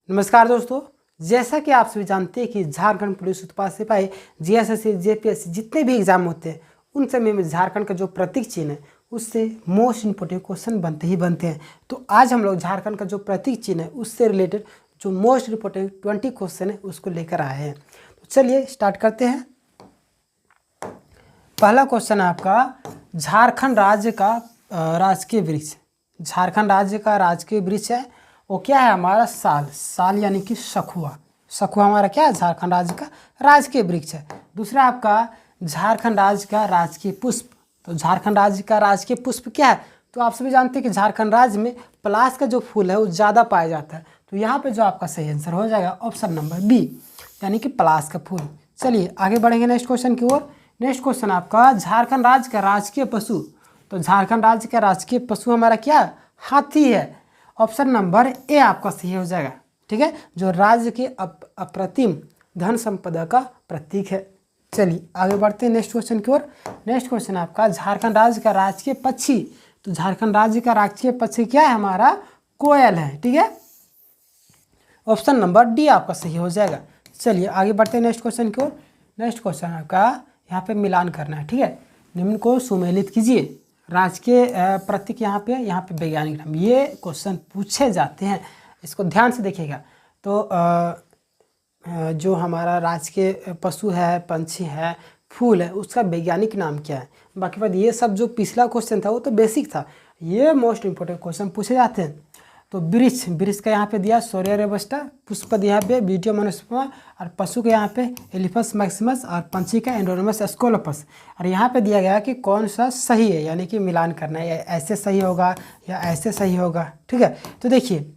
नमस्कार दोस्तों, जैसा कि आप सभी जानते हैं कि झारखंड पुलिस उत्पाद सिपाही जीएसएससी जेपीएससी जितने भी एग्जाम होते हैं उन समय में झारखंड का जो प्रतीक चिन्ह है उससे मोस्ट इंपोर्टेंट क्वेश्चन बनते ही बनते हैं। तो आज हम लोग झारखंड का जो प्रतीक चिन्ह है उससे रिलेटेड जो मोस्ट इंपोर्टेंट 20 क्वेश्चन है उसको लेकर आए हैं। तो चलिए स्टार्ट करते हैं। पहला क्वेश्चन है आपका, झारखंड राज्य का राजकीय वृक्ष। झारखंड राज्य का राजकीय वृक्ष है वो क्या है हमारा? साल यानी कि सखुआ। सखुआ हमारा क्या है? झारखंड राज्य का राजकीय वृक्ष है। दूसरा आपका, झारखंड राज्य का राजकीय पुष्प। तो झारखंड राज्य का राजकीय पुष्प क्या है? तो आप सभी जानते हैं कि झारखंड राज्य में पलाश का जो फूल है वो ज़्यादा पाया जाता है। तो यहाँ पे जो आपका सही आंसर हो जाएगा ऑप्शन नंबर बी, यानी कि पलाश का फूल। चलिए आगे बढ़ेंगे नेक्स्ट क्वेश्चन की ओर। नेक्स्ट क्वेश्चन आपका, झारखंड राज्य का राजकीय पशु। तो झारखंड राज्य का राजकीय पशु हमारा क्या है? हाथी है। ऑप्शन नंबर ए आपका सही हो जाएगा। ठीक है, जो राज्य के अप्रतिम धन संपदा का प्रतीक है। चलिए आगे बढ़ते हैं नेक्स्ट क्वेश्चन की ओर। नेक्स्ट क्वेश्चन आपका, झारखंड राज्य का राजकीय पक्षी। तो झारखंड राज्य का राजकीय पक्षी क्या है हमारा? कोयल है। ठीक है, ऑप्शन नंबर डी आपका सही हो जाएगा। चलिए आगे बढ़ते हैं नेक्स्ट क्वेश्चन की ओर। नेक्स्ट क्वेश्चन आपका यहाँ पे मिलान करना है। ठीक है, निम्न को सुमेलित कीजिए। राजकीय प्रतीक यहाँ पे वैज्ञानिक नाम, ये क्वेश्चन पूछे जाते हैं, इसको ध्यान से देखिएगा। तो जो हमारा राजकीय पशु है, पंछी है, फूल है, उसका वैज्ञानिक नाम क्या है? बाकी बात ये सब जो पिछला क्वेश्चन था वो तो बेसिक था, ये मोस्ट इंपोर्टेंट क्वेश्चन पूछे जाते हैं। तो वृक्ष का यहाँ पे दिया सोरिया रोबस्टा, पुष्प यहाँ पे ब्यूटिया मोनोस्पर्मा, और पशु के यहाँ पे एलिफस मैक्सिमस, और पंछी का एंड्रोनिमस स्कोलोपस। और यहाँ पे दिया गया कि कौन सा सही है, यानी कि मिलान करना है, ऐसे सही होगा या ऐसे सही होगा। ठीक है, तो देखिए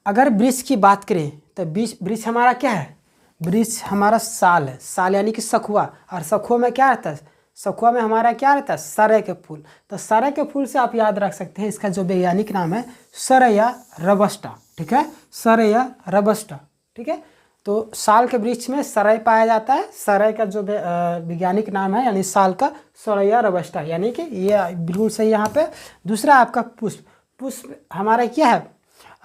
अगर वृक्ष की बात करें तो वृक्ष हमारा क्या है? वृक्ष हमारा साल है। साल यानी कि सखुआ, और सखुआ में क्या रहता है? सखुआ में हमारा क्या रहता है? सरय के फूल। तो सरय के फूल से आप याद रख सकते हैं, इसका जो वैज्ञानिक नाम है सरया रोबस्टा। ठीक है, सरया रोबस्टा। ठीक है, तो साल के वृक्ष में सरय पाया जाता है। सरय का जो वैज्ञानिक नाम है यानी साल का सरया रोबस्टा, यानी कि ये बिल्कुल सही यहाँ पे। दूसरा आपका पुष्प। पुष्प हमारा क्या है?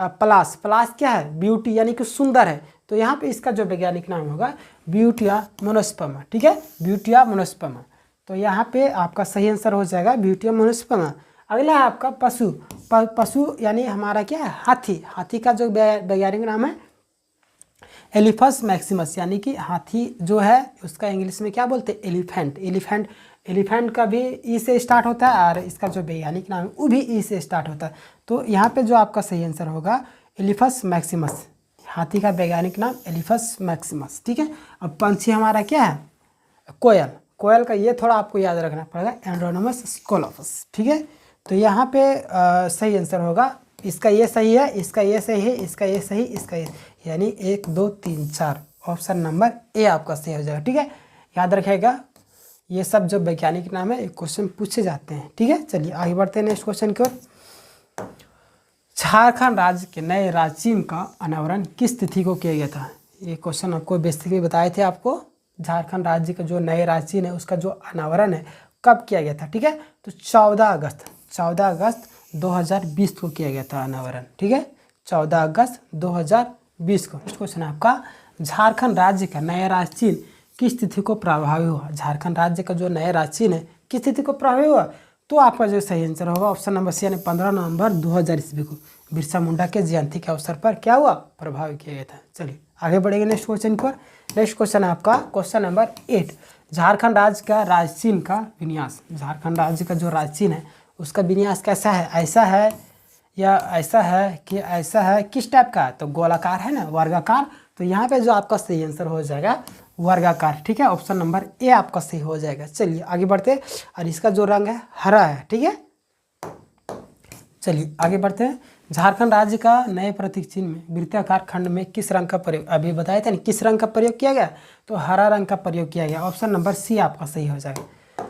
पलाश। पलाश क्या है? ब्यूटी यानी कि सुंदर है। तो यहाँ पे इसका जो वैज्ञानिक नाम होगा ब्यूटिया मोनोस्पर्मा। ठीक है, ब्यूटिया मोनोस्पर्मा। तो यहाँ पे आपका सही आंसर हो जाएगा ब्यूटिया मोनोस्पर्मा। अगला है आपका पशु। पशु यानी हमारा क्या है? हाथी। हाथी का जो वैज्ञानिक नाम है एलिफस मैक्सिमस, यानी कि हाथी जो है उसका इंग्लिश में क्या बोलते हैं? एलिफेंट। एलिफेंट का भी ई से स्टार्ट होता है, और इसका जो वैज्ञानिक नाम है वो भी ई से स्टार्ट होता है। तो यहाँ पे जो आपका सही आंसर होगा एलिफस मैक्सिमस। हाथी का वैज्ञानिक नाम एलिफस मैक्सिमस। ठीक है, अब पंछी हमारा क्या है? कोयल। कोयल का ये थोड़ा आपको याद रखना पड़ेगा, एंड्रोनिमस स्कोलोपस। ठीक है, तो यहाँ पे सही आंसर होगा, इसका ये सही है, इसका ये सही है, इसका ये सही, इसका ये, यानी 1 2 3 4, ऑप्शन नंबर ए आपका सही हो जाएगा। ठीक है, याद रखिएगा ये सब जो वैज्ञानिक नाम है एक क्वेश्चन पूछे जाते हैं। ठीक है, चलिए आगे बढ़ते हैं नेक्स्ट क्वेश्चन की ओर। झारखंड राज्य के नए राज्य चिन्ह का अनावरण किस तिथि को किया गया था? ये क्वेश्चन आपको बेसिकली बताए थे आपको। झारखंड राज्य का जो नए राज्य चिन्ह है उसका जो अनावरण है कब किया गया था? ठीक है, तो 14 अगस्त 2020 को किया गया था अनावरण। ठीक है, 14 अगस्त 2020 को। नेक्स्ट क्वेश्चन आपका, झारखंड राज्य का नया राज्य चिन्ह किस तिथि को प्रभावी हुआ? झारखंड राज्य का जो नया राज्य चिन्ह है किस तिथि को प्रभावी हुआ? तो आपका जो सही आंसर होगा ऑप्शन नंबर सी, यानी 15 नवंबर 2000 ईस्वी को बिरसा मुंडा के जयंती के अवसर पर क्या हुआ? प्रभावी किया गया था। चलिए आगे बढ़ेंगे नेक्स्ट क्वेश्चन पर। नेक्स्ट क्वेश्चन है आपका क्वेश्चन नंबर 8, झारखंड राज्य का राज्य चिन्ह का विन्यास। झारखंड राज्य का जो राज्य चिन्ह है उसका विन्यास कैसा है? ऐसा है या ऐसा है कि ऐसा है? किस टाइप का है? तो गोलाकार है ना, वर्गाकार। तो यहाँ पे जो आपका सही आंसर हो जाएगा वर्गाकार। ठीक है, ऑप्शन नंबर ए आपका सही हो जाएगा। चलिए आगे बढ़ते हैं, और इसका जो रंग है हरा है। ठीक है, चलिए आगे बढ़ते हैं। झारखंड राज्य का नए प्रतीक चिन्ह में वृत्ताकार खंड में किस रंग का प्रयोग? अभी बताया था ना किस रंग का प्रयोग किया गया? तो हरा रंग का प्रयोग किया गया। ऑप्शन नंबर सी आपका सही हो जाएगा।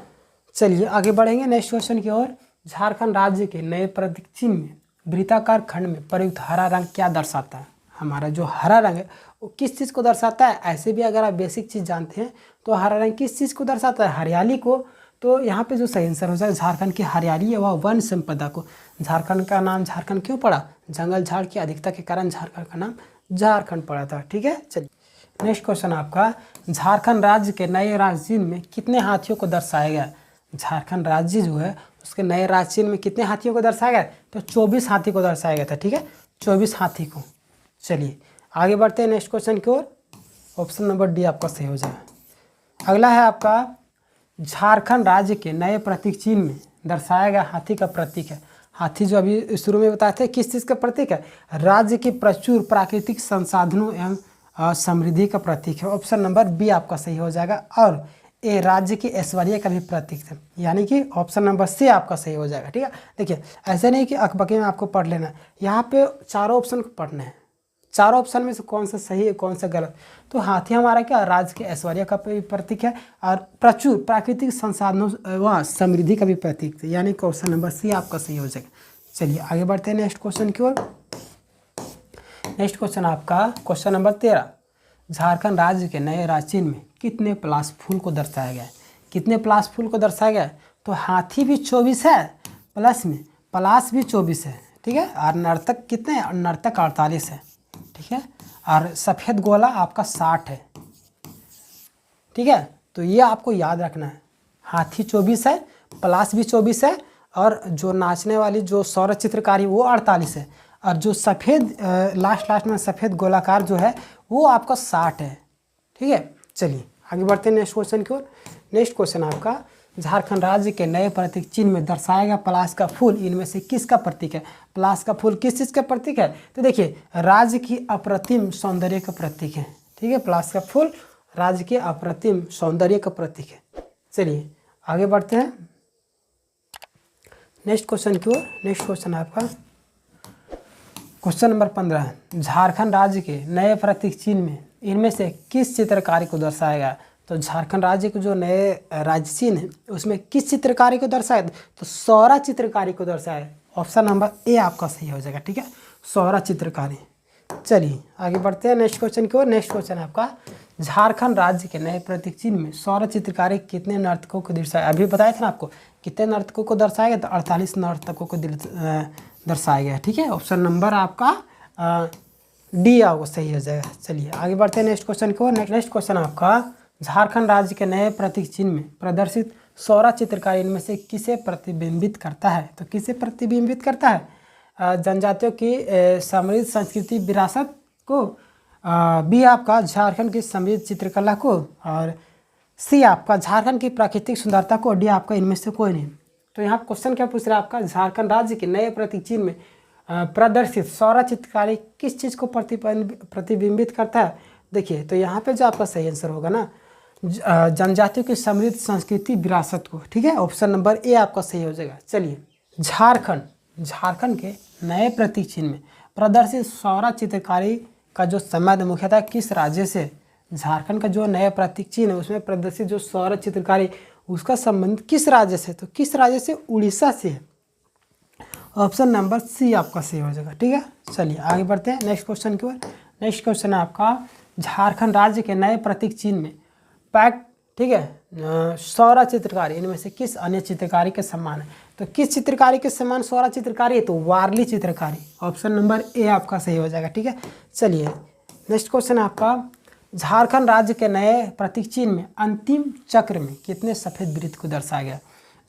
चलिए आगे बढ़ेंगे नेक्स्ट क्वेश्चन की ओर। झारखंड राज्य के नए प्रतीक चिन्ह में वृत्ताकार खंड में प्रयुक्त हरा रंग क्या दर्शाता है? हमारा जो हरा रंग है वो किस चीज़ को दर्शाता है? ऐसे भी अगर आप बेसिक चीज़ जानते हैं तो हरा रंग किस चीज़ को दर्शाता है? हरियाली को। तो यहाँ पे जो सही आंसर हो जाए झारखंड की हरियाली है वह वन संपदा को। झारखंड का नाम झारखंड क्यों पड़ा? जंगल झाड़ की अधिकता के कारण झारखंड का नाम झारखंड पड़ा था। ठीक है, चलिए नेक्स्ट क्वेश्चन आपका, झारखंड राज्य के नए राज्य चिन्ह में कितने हाथियों को दर्शाया गया? झारखंड राज्य जो है उसके नए राज्य चिन्ह में कितने हाथियों को दर्शाया गया? तो 24 हाथी को दर्शाया गया था। ठीक है, 24 हाथी को। चलिए आगे बढ़ते हैं नेक्स्ट क्वेश्चन की ओर। ऑप्शन नंबर डी आपका सही हो जाएगा। अगला है आपका, झारखंड राज्य के नए प्रतीक चिन्ह में दर्शाया गया हाथी का प्रतीक है। हाथी जो अभी शुरू में बताए थे किस चीज़ का प्रतीक है? राज्य के प्रचुर प्राकृतिक संसाधनों एवं समृद्धि का प्रतीक है। ऑप्शन नंबर बी आपका सही हो जाएगा। और ए राज्य की ऐश्वर्य का भी प्रतीक है, यानी कि ऑप्शन नंबर सी आपका सही हो जाएगा। ठीक है, देखिए ऐसे नहीं कि अकबके में आपको पढ़ लेना, यहाँ पे चारों ऑप्शन को पढ़ना है। चारों ऑप्शन में से कौन सा सही है कौन सा गलत। तो हाथी हमारा क्या, राज्य के ऐश्वर्य का भी प्रतीक है और प्रचुर प्राकृतिक संसाधनों व समृद्धि का भी प्रतीक है, यानी कि ऑप्शन नंबर सी आपका सही हो जाएगा। चलिए आगे बढ़ते हैं नेक्स्ट क्वेश्चन की ओर। नेक्स्ट क्वेश्चन आपका क्वेश्चन नंबर 13, झारखंड राज्य के नए राज्य चिन्ह में कितने प्लास फूल को दर्शाया गया है? कितने प्लास फूल को दर्शाया गया है? तो हाथी भी 24 है, प्लस में प्लास भी 24 है। ठीक है, और नर्तक कितने हैं? नर्तक 48 है। ठीक है, और सफ़ेद गोला आपका 60 है। ठीक है, तो ये आपको याद रखना है, हाथी 24 है, प्लास भी 24 है, और जो नाचने वाली जो सौर चित्रकारी वो 48 है, और जो सफ़ेद लास्ट में सफ़ेद गोलाकार जो है वो आपका 60 है। ठीक है, चलिए आगे बढ़ते हैं नेक्स्ट क्वेश्चन की ओर। नेक्स्ट क्वेश्चन आपका, झारखंड राज्य के नए प्रतीक चिन्ह में दर्शाया गया प्लास का फूल इनमें से किसका प्रतीक है? प्लास का फूल किस चीज़ का प्रतीक है? तो देखिए राज्य की अप्रतिम सौंदर्य का प्रतीक है। ठीक है, प्लास का फूल राज्य के अप्रतिम सौंदर्य का प्रतीक है। चलिए आगे बढ़ते हैं नेक्स्ट क्वेश्चन की ओर। नेक्स्ट क्वेश्चन आपका क्वेश्चन नंबर 15, झारखंड राज्य के नए प्रतीक चिन्ह में इनमें से किस चित्रकारी को दर्शाया गया? तो झारखंड राज्य के जो नए राज्य चिन्ह है उसमें किस चित्रकारी को दर्शाया? तो सौरा चित्रकारी को दर्शाया। ऑप्शन नंबर ए आपका सही हो जाएगा। ठीक है, सौरा चित्रकारी। चलिए आगे बढ़ते हैं नेक्स्ट क्वेश्चन की ओर। नेक्स्ट क्वेश्चन आपका, झारखंड राज्य के नए प्रतीक चिन्ह में सौरा चित्रकारी कितने नर्तकों को दर्शाया? अभी बताया था ना आपको कितने नर्तकों को दर्शाया गया? तो 48 नर्तकों को दर्शाया गया। ठीक है, ऑप्शन नंबर आपका डी आपको सही हो जाएगा। चलिए आगे बढ़ते हैं नेक्स्ट क्वेश्चन की ओर। नेक्स्ट क्वेश्चन आपका, झारखंड राज्य के नए प्रतीक चिन्ह में प्रदर्शित सौरा चित्रकारी इनमें से किसे प्रतिबिंबित करता है? तो किसे प्रतिबिंबित करता है? जनजातियों की समृद्ध संस्कृति विरासत को, बी आपका झारखंड की समृद्ध चित्रकला को, और सी आपका झारखंड की प्राकृतिक सुंदरता को, डी आपका इनमें से कोई नहीं। तो यहाँ क्वेश्चन क्या पूछ रहा है आपका, झारखंड राज्य के नए प्रतीक चिन्ह में प्रदर्शित सौरा चित्रकारी किस चीज़ को प्रतिबिंबित करता है? देखिए तो यहाँ पे जो आपका सही आंसर होगा ना, जनजातियों की समृद्ध संस्कृति विरासत को। ठीक है, ऑप्शन नंबर ए आपका सही हो जाएगा। चलिए झारखंड के नए प्रतीक चिन्ह में प्रदर्शित सौरा चित्रकारी का जो संबंध मुख्यतः किस राज्य से? झारखंड का जो नया प्रतीक चिन्ह है उसमें प्रदर्शित जो सौर चित्रकारी उसका संबंध किस राज्य से? तो किस राज्य से? उड़ीसा से है। ऑप्शन नंबर सी आपका सही हो जाएगा। ठीक है, चलिए आगे बढ़ते हैं नेक्स्ट क्वेश्चन की ओर। नेक्स्ट क्वेश्चन है आपका, झारखंड राज्य के नए प्रतीक चिन्ह में पैक, ठीक है, सौरा चित्रकारी इनमें से किस अन्य चित्रकारी के समान है? तो किस चित्रकारी के समान सौरा चित्रकारी है? तो वारली चित्रकारी। ऑप्शन नंबर ए आपका सही हो जाएगा। ठीक है, चलिए नेक्स्ट क्वेश्चन आपका, झारखंड राज्य के नए प्रतीक चिन्ह में अंतिम चक्र में कितने सफ़ेद वृत्त को दर्शाया गया?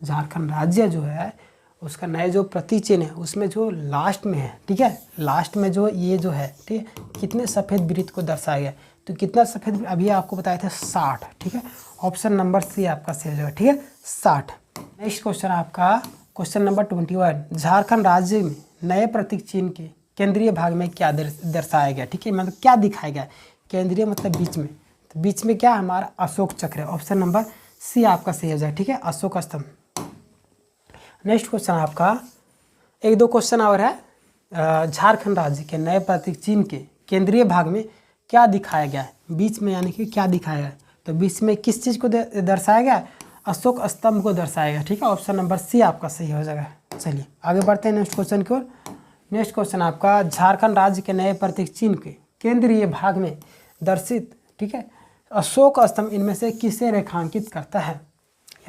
झारखंड राज्य जो है उसका नए जो प्रतीक चिन्ह है उसमें जो लास्ट में है, ठीक है, लास्ट में जो ये जो है, ठीक है, कितने सफ़ेद वृत्त को दर्शाया गया? तो कितना सफ़ेद, अभी आपको बताया था 60। ठीक है, ऑप्शन नंबर सी आपका सही हो जाएगा। ठीक है, 60। नेक्स्ट क्वेश्चन आपका क्वेश्चन नंबर 21, झारखंड राज्य में नए प्रतीक चिन्ह के केंद्रीय भाग में क्या दर्शाया गया? ठीक है, मतलब क्या दिखाया गया? केंद्रीय मतलब बीच में, तो बीच में क्या हमारा अशोक चक्र है। ऑप्शन नंबर सी आपका सही हो जाएगा। ठीक है, अशोक स्तंभ। नेक्स्ट क्वेश्चन आपका, एक दो क्वेश्चन और है, झारखंड राज्य के नए प्रतीक चिन्ह के केंद्रीय भाग में क्या दिखाया गया है? बीच में यानी कि क्या दिखाया गया है? तो बीच में किस चीज़ को दर्शाया गया? अशोक स्तंभ को दर्शाया गया। ठीक है, ऑप्शन नंबर सी आपका सही हो जाएगा। चलिए आगे बढ़ते हैं नेक्स्ट क्वेश्चन की ओर। नेक्स्ट क्वेश्चन आपका, झारखंड राज्य के नए प्रतीक चिन्ह के केंद्रीय भाग में दर्शित, ठीक है, अशोक स्तंभ इनमें से किसे रेखांकित करता है?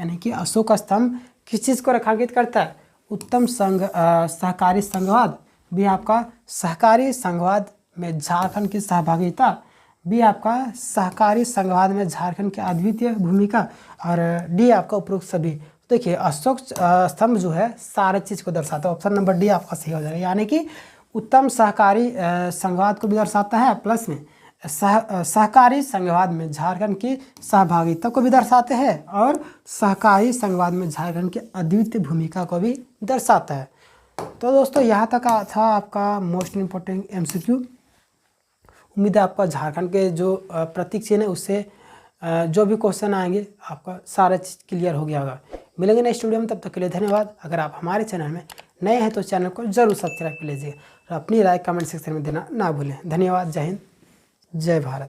यानी कि अशोक स्तंभ किस चीज़ को रेखांकित करता है? उत्तम सहकारी संघवाद, भी आपका सहकारी संघवाद में झारखंड की सहभागिता, बी आपका सहकारी संघवाद में झारखंड की अद्वितीय भूमिका, और डी आपका उपरोक्त सभी। देखिए अशोक स्तंभ जो है सारे चीज़ को दर्शाता है, ऑप्शन नंबर डी आपका सही हो जाएगा। यानी कि उत्तम सहकारी संघवाद को भी दर्शाता है, प्लस में सहकारी संघवाद में झारखंड की सहभागिता को भी दर्शाते हैं, और सहकारी संघवाद में झारखंड की अद्वितीय भूमिका को भी दर्शाता है। तो दोस्तों यहाँ तक था आपका मोस्ट इम्पोर्टेंट MCQ। उम्मीद है आपका झारखंड के जो प्रतीक चिन्ह है उससे जो भी क्वेश्चन आएंगे आपका सारा चीज़ क्लियर हो गया होगा। मिलेंगे नेक्स्ट वीडियो में, तब तक के लिए धन्यवाद। अगर आप हमारे चैनल में नए हैं तो चैनल को जरूर सब्सक्राइब कर लीजिए और अपनी राय कमेंट सेक्शन में देना ना भूलें। धन्यवाद। जय हिंद, जय भारत।